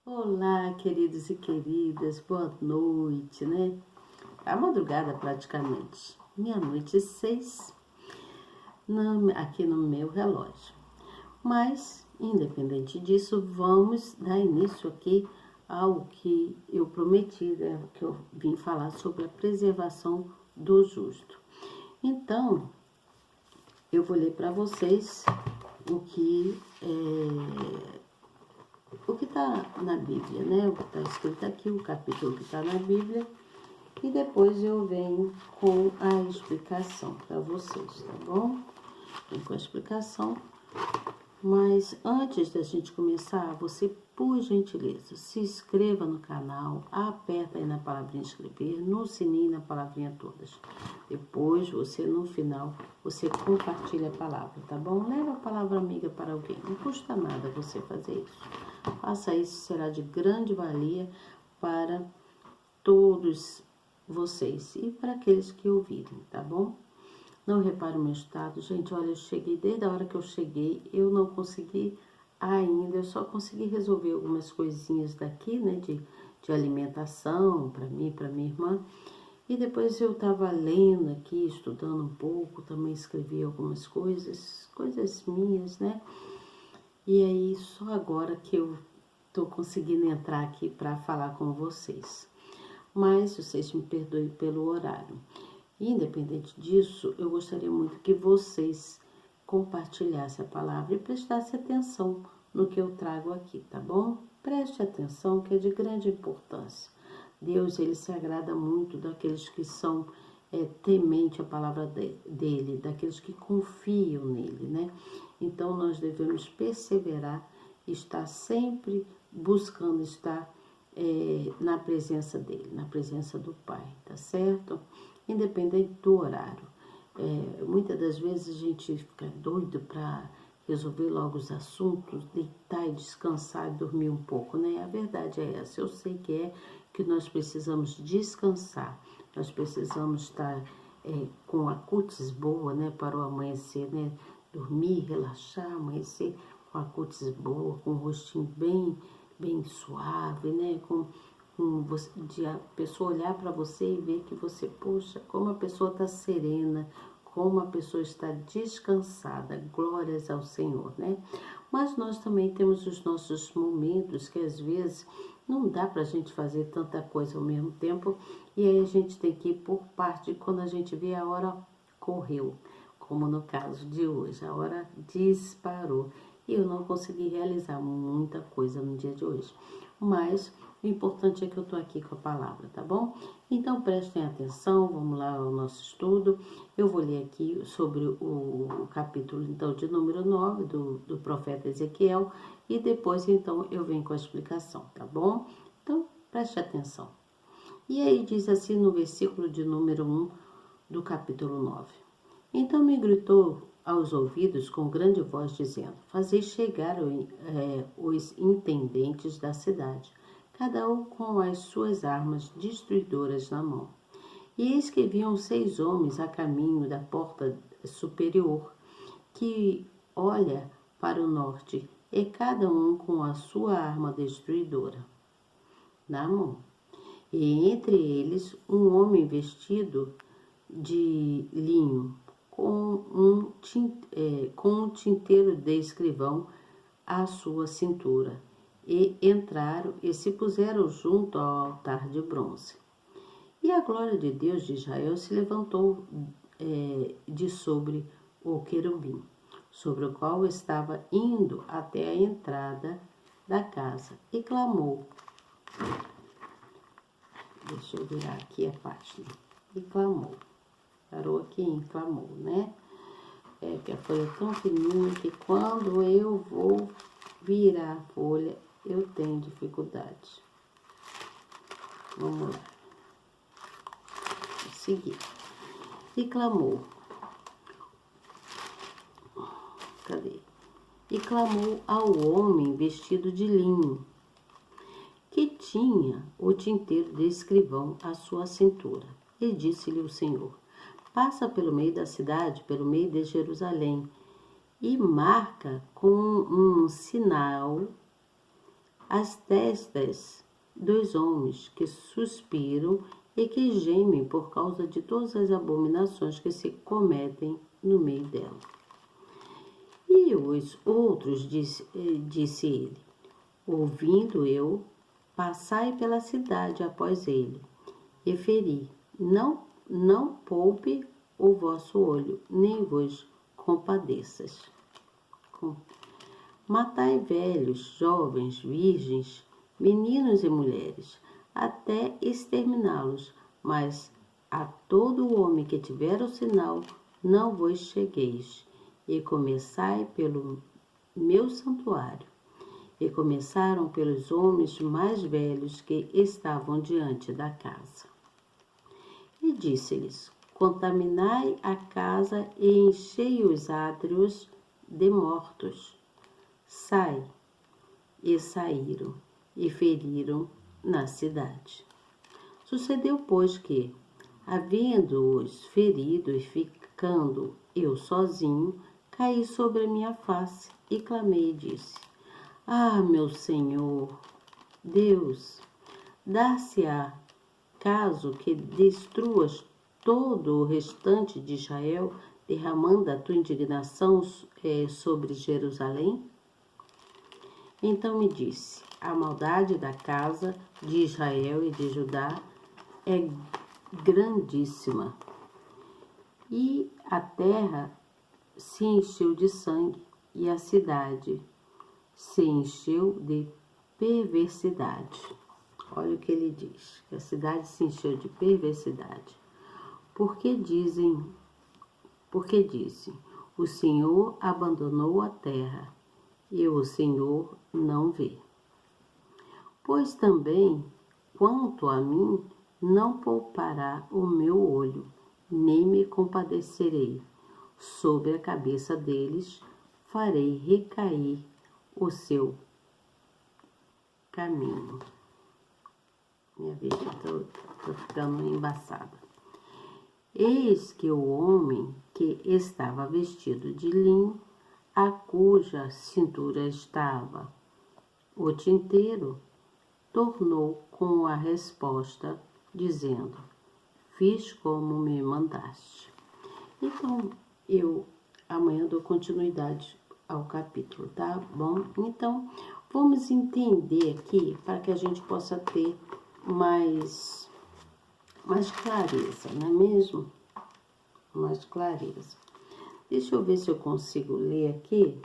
Olá, queridos e queridas, boa noite, né? A madrugada praticamente, meia-noite e 6, aqui no meu relógio. Mas, independente disso, vamos dar início aqui ao que eu prometi, né? Que eu vim falar sobre a preservação do justo. Então, eu vou ler para vocês o que está na Bíblia, né? O que está escrito aqui, o capítulo que está na Bíblia, e depois eu venho com a explicação para vocês, tá bom? Venho com a explicação, mas antes da gente começar, você, por gentileza, se inscreva no canal, aperta aí na palavrinha inscrever, no sininho na palavrinha todas. Depois, você, no final, você compartilha a palavra, tá bom? Leva a palavra amiga para alguém, não custa nada você fazer isso. Faça isso, será de grande valia para todos vocês e para aqueles que ouvirem, tá bom? Não repare o meu estado, gente, olha, eu cheguei, desde a hora que eu cheguei, eu não consegui ainda, eu só consegui resolver algumas coisinhas daqui, né, de alimentação, para mim, para minha irmã, e depois eu tava lendo aqui, estudando um pouco, também escrevi algumas coisas minhas, né, e aí só agora que eu tô conseguindo entrar aqui para falar com vocês. Mas vocês me perdoem pelo horário. Independente disso, eu gostaria muito que vocês compartilhassem a palavra e prestassem atenção no que eu trago aqui, tá bom? Preste atenção, que é de grande importância. Deus, ele se agrada muito daqueles que são temente a palavra dele, daqueles que confiam nele, né? Então, nós devemos perseverar, estar sempre buscando estar na presença dele, na presença do Pai, tá certo? Independente do horário. Muitas das vezes a gente fica doido para resolver logo os assuntos, deitar e descansar e dormir um pouco, né? A verdade é essa. Eu sei que nós precisamos descansar, nós precisamos estar com a cutis boa, né? Para o amanhecer, né? Dormir, relaxar, amanhecer com a cutis boa, com o rostinho bem suave, né? De a pessoa olhar para você e ver que você, poxa, como a pessoa está serena, como a pessoa está descansada, glórias ao Senhor, né? Mas nós também temos os nossos momentos que às vezes não dá para a gente fazer tanta coisa ao mesmo tempo e aí a gente tem que ir por parte, quando a gente vê a hora correu, como no caso de hoje, a hora disparou e eu não consegui realizar muita coisa no dia de hoje, mas o importante é que eu estou aqui com a palavra, tá bom? Então prestem atenção, vamos lá ao nosso estudo. Eu vou ler aqui sobre o capítulo então de número 9 do profeta Ezequiel e depois então eu venho com a explicação, tá bom? Então preste atenção. E aí diz assim no versículo de número 1 do capítulo 9. Então me gritou aos ouvidos com grande voz dizendo: Fazei chegar os intendentes da cidade, cada um com as suas armas destruidoras na mão. E eis que viam 6 homens a caminho da porta superior, que olha para o norte, e cada um com a sua arma destruidora na mão. E entre eles um homem vestido de linho, com um tinteiro de escrivão à sua cintura, e entraram e se puseram junto ao altar de bronze. E a glória de Deus de Israel se levantou de sobre o querubim, sobre o qual estava indo até a entrada da casa, e clamou. Deixa eu virar aqui a página. E clamou. Parou aqui em clamou, né? Que a folha é tão fininha que quando eu vou virar a folha, eu tenho dificuldade. Vamos lá. Vou seguir. E clamou. Cadê? E clamou ao homem vestido de linho, que tinha o tinteiro de escrivão à sua cintura. E disse-lhe o Senhor: Passa pelo meio da cidade, pelo meio de Jerusalém, e marca com um sinal as testas dos homens que suspiram e que gemem por causa de todas as abominações que se cometem no meio dela. E os outros, disse ele, ouvindo eu, passai pela cidade após ele, e feri, não poupe o vosso olho, nem vos compadeças. Matai velhos, jovens, virgens, meninos e mulheres, até exterminá-los, mas a todo homem que tiver o sinal, não vos chegueis, e começai pelo meu santuário. E começaram pelos homens mais velhos que estavam diante da casa. E disse-lhes, contaminai a casa e enchei os átrios de mortos. Sai. E saíram, e feriram na cidade. Sucedeu, pois, que, havendo-os ferido e ficando eu sozinho, caí sobre a minha face e clamei e disse, ah, meu Senhor, Deus, dar-se-á caso que destruas todo o restante de Israel, derramando a tua indignação sobre Jerusalém? Então me disse, a maldade da casa de Israel e de Judá é grandíssima, e a terra se encheu de sangue, e a cidade se encheu de perversidade. Olha o que ele diz, que a cidade se encheu de perversidade. Porque disse, o Senhor abandonou a terra, e o Senhor não vê. Pois também, quanto a mim, não poupará o meu olho, nem me compadecerei. Sobre a cabeça deles farei recair o seu caminho. Minha vez, estou ficando embaçada. Eis que o homem que estava vestido de linho, a cuja cintura estava o tinteiro, tornou com a resposta, dizendo, fiz como me mandaste. Então, amanhã dou continuidade ao capítulo, tá bom? Então, vamos entender aqui, para que a gente possa ter mais clareza, não é mesmo? Mais clareza. Deixa eu ver se eu consigo ler aqui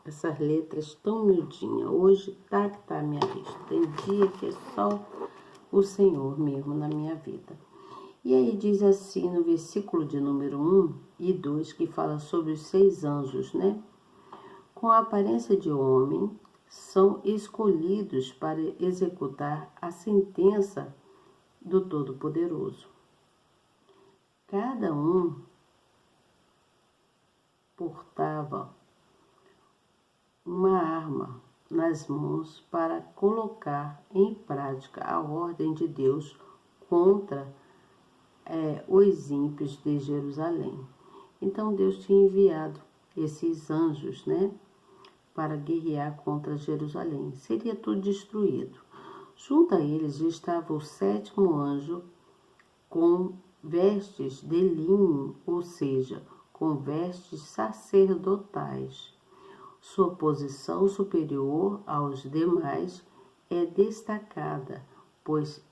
essas letras tão miudinhas. Hoje tá a minha vista. Tem dia que é só o Senhor mesmo na minha vida. E aí diz assim no versículo de número 1 e 2, que fala sobre os 6 anjos, né? Com a aparência de homem, são escolhidos para executar a sentença do Todo-Poderoso. Cada um portava uma arma nas mãos para colocar em prática a ordem de Deus contra os ímpios de Jerusalém. Então Deus tinha enviado esses anjos, né, para guerrear contra Jerusalém. Seria tudo destruído. Junto a eles estava o 7º anjo com vestes de linho, ou seja, com vestes sacerdotais. Sua posição superior aos demais é destacada, pois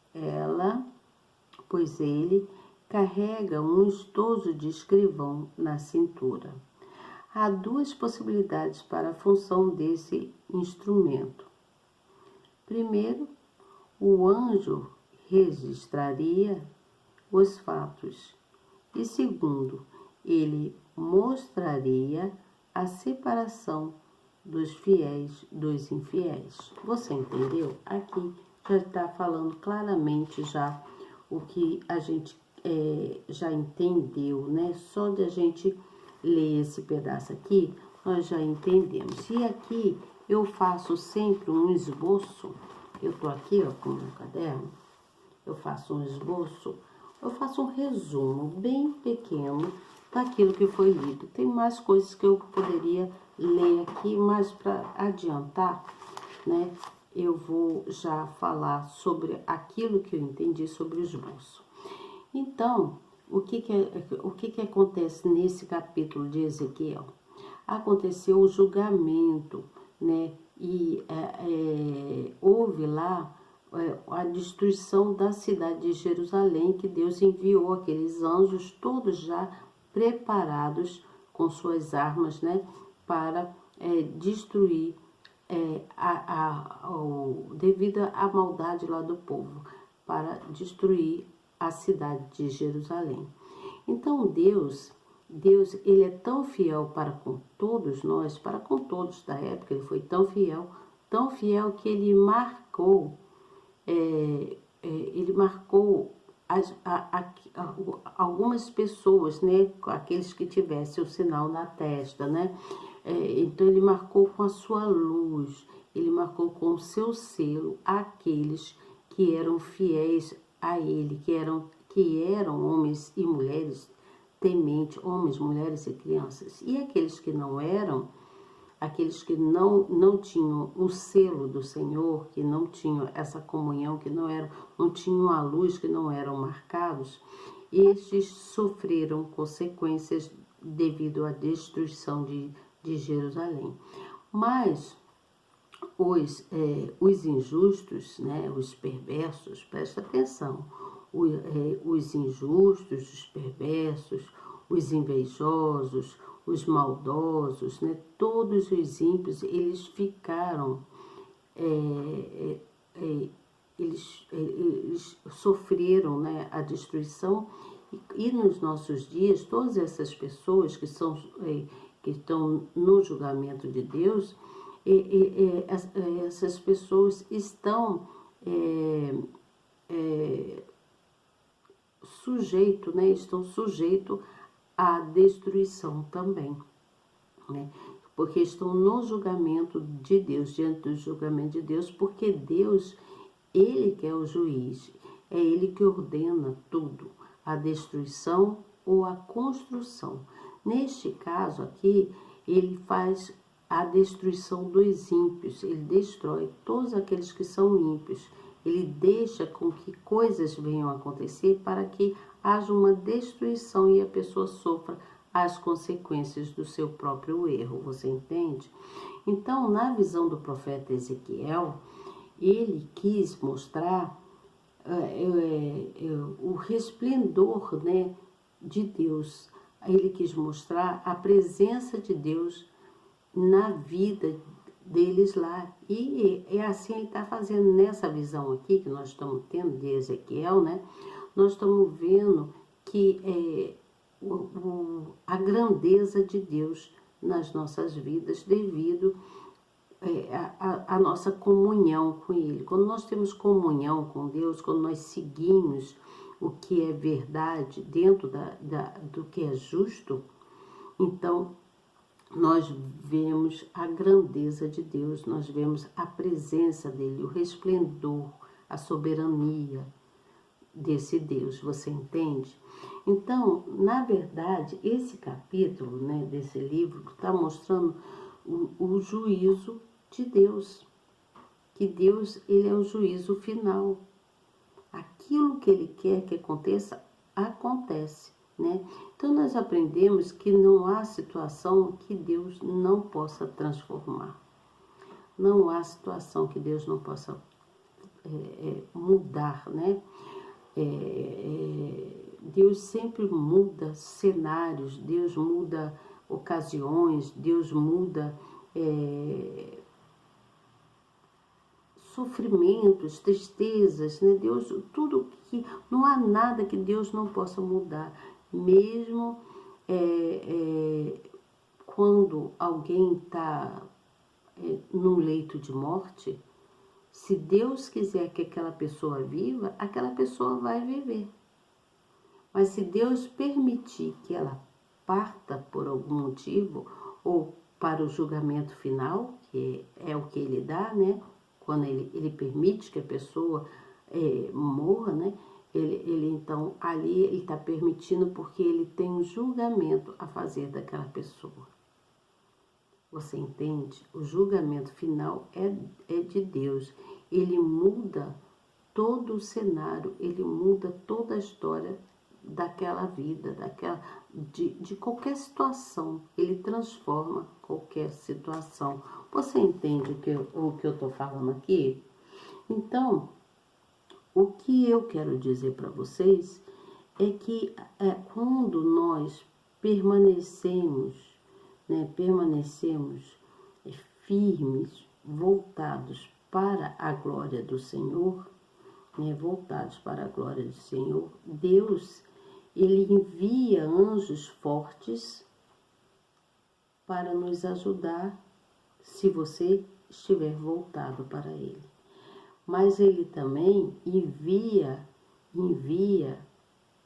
ele carrega um estojo de escrivão na cintura. Há 2 possibilidades para a função desse instrumento. Primeiro, o anjo registraria os fatos. E segundo, ele mostraria a separação dos fiéis dos infiéis. Você entendeu? Aqui já está falando claramente já o que a gente já entendeu, né? Só de a gente ler esse pedaço aqui, nós já entendemos. E aqui eu faço sempre um esboço. Eu tô aqui, ó, com o meu caderno. Eu faço um esboço. Eu faço um resumo bem pequeno daquilo que foi lido. Tem mais coisas que eu poderia ler aqui, mas para adiantar, né? eu vou já falar sobre aquilo que eu entendi sobre o esboço. Então, o que acontece nesse capítulo de Ezequiel? Aconteceu o julgamento, né? E houve lá a destruição da cidade de Jerusalém, que Deus enviou aqueles anjos todos já preparados com suas armas, né? Para destruir devido à maldade lá do povo, para destruir a cidade de Jerusalém. Então Deus, ele é tão fiel para com todos nós, para com todos da época, ele foi tão fiel que ele marcou, algumas pessoas, né, aqueles que tivessem o sinal na testa, né? Então ele marcou com a sua luz, ele marcou com o seu selo aqueles que eram fiéis a ele, que eram homens e mulheres tementes, homens, mulheres e crianças. E aqueles que não eram, aqueles que não tinham o selo do Senhor, que não tinham essa comunhão, que não tinham a luz, que não eram marcados, estes sofreram consequências devido à destruição de Jerusalém. Mas os injustos, né, os perversos, presta atenção, os injustos, os perversos, os invejosos, os maldosos, né, todos os ímpios, eles ficaram, eles sofreram, né, a destruição, e nos nossos dias, todas essas pessoas que estão no julgamento de Deus, essas pessoas estão sujeitos à destruição também, né? Porque estão no julgamento de Deus, diante do julgamento de Deus, porque Deus, ele que é o juiz, é ele que ordena tudo, a destruição ou a construção. Neste caso aqui, ele faz a destruição dos ímpios, ele destrói todos aqueles que são ímpios, ele deixa com que coisas venham a acontecer para que haja uma destruição e a pessoa sofra as consequências do seu próprio erro, você entende? Então, na visão do profeta Ezequiel, ele quis mostrar o resplendor, né, de Deus. Ele quis mostrar a presença de Deus na vida deles lá. E é assim ele está fazendo nessa visão aqui que nós estamos tendo de Ezequiel, né? Nós estamos vendo que a grandeza de Deus nas nossas vidas devido a nossa comunhão com Ele. Quando nós temos comunhão com Deus, quando nós seguimos o que é verdade dentro do que é justo, então nós vemos a grandeza de Deus, nós vemos a presença dEle, o resplendor, a soberania desse Deus, você entende? Então, na verdade, esse capítulo, né, desse livro está mostrando o juízo de Deus, que Deus, ele é o juízo final. Aquilo que ele quer que aconteça, acontece, né? Então nós aprendemos que não há situação que Deus não possa transformar. Não há situação que Deus não possa mudar, né? Deus sempre muda cenários, Deus muda ocasiões, Deus muda sofrimentos, tristezas, né? Deus, tudo que não há nada que Deus não possa mudar, mesmo quando alguém está num leito de morte. Se Deus quiser que aquela pessoa viva, aquela pessoa vai viver. Mas se Deus permitir que ela parta por algum motivo ou para o julgamento final, que é o que ele dá, né? Quando ele permite que a pessoa morra, né? Ele então, ali ele está permitindo porque ele tem um julgamento a fazer daquela pessoa. Você entende? O julgamento final é de Deus. Ele muda todo o cenário, ele muda toda a história daquela vida, de qualquer situação. Ele transforma qualquer situação. Você entende o que eu estou falando aqui? Então, o que eu quero dizer para vocês é que quando nós permanecemos firmes, voltados para a glória do Senhor, voltados para a glória do Senhor, Deus, Ele envia anjos fortes para nos ajudar se você estiver voltado para Ele. Mas Ele também envia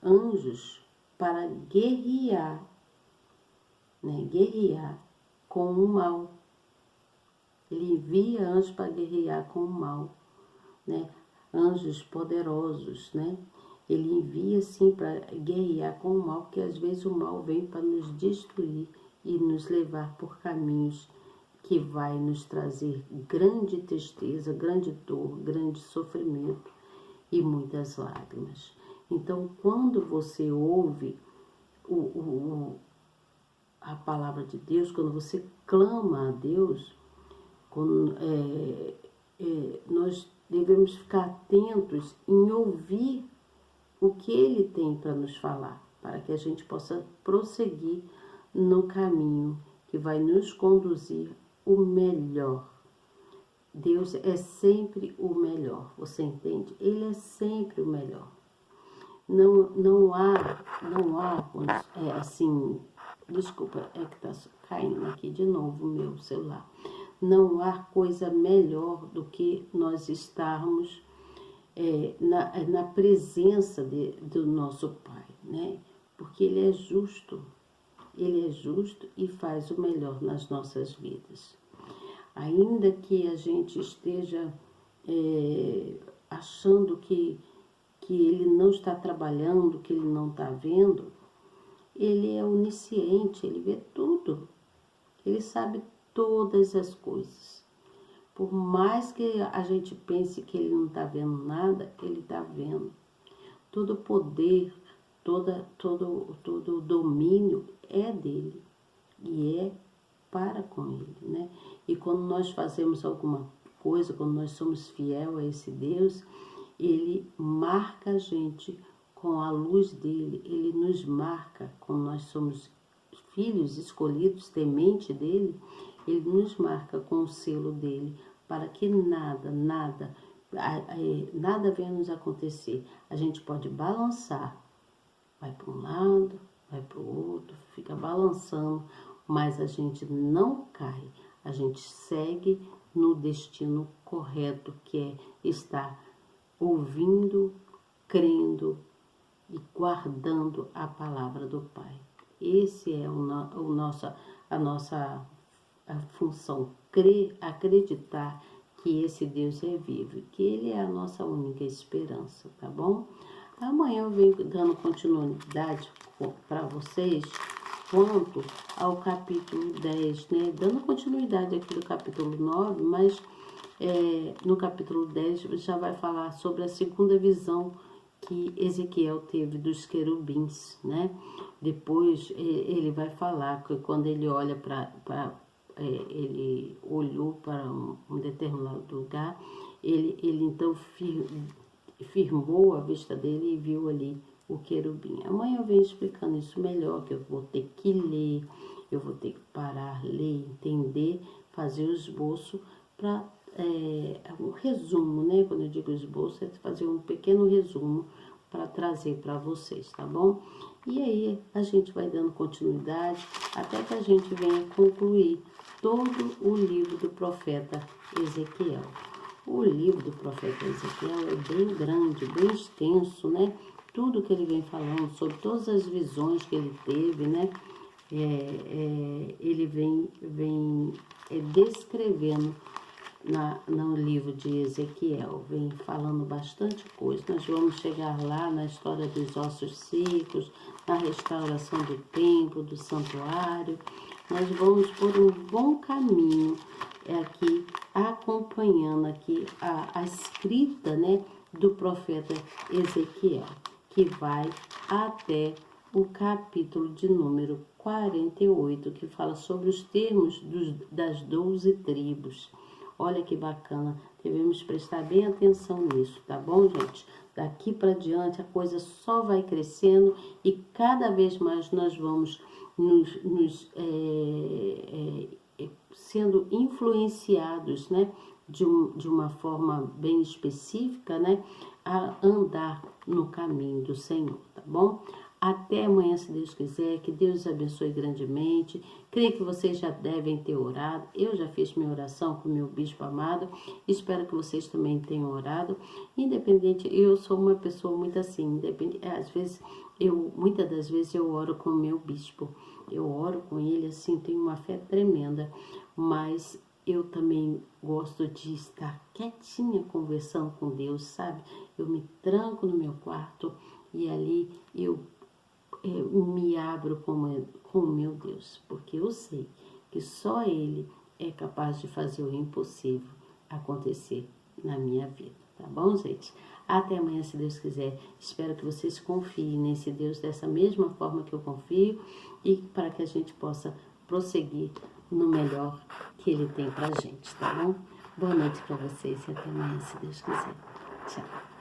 anjos para guerrear com o mal. Ele envia anjos para guerrear com o mal, anjos poderosos, Ele envia sim para guerrear com o mal, porque às vezes o mal vem para nos destruir e nos levar por caminhos que vai nos trazer grande tristeza, grande dor, grande sofrimento e muitas lágrimas. Então, quando você ouve a palavra de Deus, quando você clama a Deus, nós devemos ficar atentos em ouvir o que Ele tem para nos falar, para que a gente possa prosseguir no caminho que vai nos conduzir o melhor. Deus é sempre o melhor, você entende? Ele é sempre o melhor. Não há assim, desculpa, é que tá caindo aqui de novo o meu celular. Não há coisa melhor do que nós estarmos na presença do nosso Pai, Porque Ele é justo e faz o melhor nas nossas vidas. Ainda que a gente esteja achando que Ele não está trabalhando, que Ele não está vendo, Ele é onisciente, Ele vê tudo. Ele sabe todas as coisas. Por mais que a gente pense que Ele não está vendo nada, Ele está vendo. Todo poder, todo domínio é dele e é para com Ele, E quando nós fazemos alguma coisa, quando nós somos fiel a esse Deus, Ele marca a gente com a luz dele, Ele nos marca quando nós somos filhos escolhidos, temente dele, Ele nos marca com o selo dele, para que nada venha nos acontecer. A gente pode balançar, vai para um lado, vai para o outro, fica balançando, mas a gente não cai, a gente segue no destino correto, que é estar ouvindo, crendo e guardando a palavra do Pai. Esse é a nossa função, crer, acreditar que esse Deus é vivo, que Ele é a nossa única esperança, tá bom? Amanhã eu venho dando continuidade para vocês quanto ao capítulo 10, Dando continuidade aqui do capítulo 9, mas no capítulo 10 já vai falar sobre a segunda visão que Ezequiel teve dos querubins, Depois ele vai falar que quando ele olha ele olhou para um determinado lugar, ele então firmou a vista dele e viu ali o querubim. Amanhã eu venho explicando isso melhor, que eu vou ter que ler, eu vou ter que parar, ler, entender, fazer o esboço para um resumo, Quando eu digo esboço, é fazer um pequeno resumo para trazer para vocês, tá bom? E aí a gente vai dando continuidade até que a gente venha concluir todo o livro do profeta Ezequiel. O livro do profeta Ezequiel é bem grande, bem extenso, Tudo que ele vem falando sobre todas as visões que ele teve, ele vem descrevendo no livro de Ezequiel, vem falando bastante coisa. Nós vamos chegar lá na história dos ossos secos, na restauração do templo, do santuário. nós vamos por um bom caminho aqui, acompanhando aqui a escrita, né, do profeta Ezequiel, que vai até o capítulo de número 48, que fala sobre os termos das 12 tribos. Olha que bacana, devemos prestar bem atenção nisso, tá bom, gente? Daqui para diante a coisa só vai crescendo e cada vez mais nós vamos sendo influenciados, né, de uma forma bem específica, né, a andar no caminho do Senhor, tá bom? Até amanhã, se Deus quiser, que Deus abençoe grandemente. Creio que vocês já devem ter orado. Eu já fiz minha oração com o meu bispo amado. Espero que vocês também tenham orado. Independente, eu sou uma pessoa muito assim, independente, muitas das vezes eu oro com o meu bispo. Eu oro com ele assim, tenho uma fé tremenda, mas eu também gosto de estar quietinha conversando com Deus, sabe? Eu me tranco no meu quarto e ali eu me abro com o meu Deus, porque eu sei que só Ele é capaz de fazer o impossível acontecer na minha vida, tá bom, gente? Até amanhã, se Deus quiser. Espero que vocês confiem nesse Deus dessa mesma forma que eu confio e para que a gente possa prosseguir no melhor que Ele tem pra gente, tá bom? Boa noite para vocês e até amanhã, se Deus quiser. Tchau.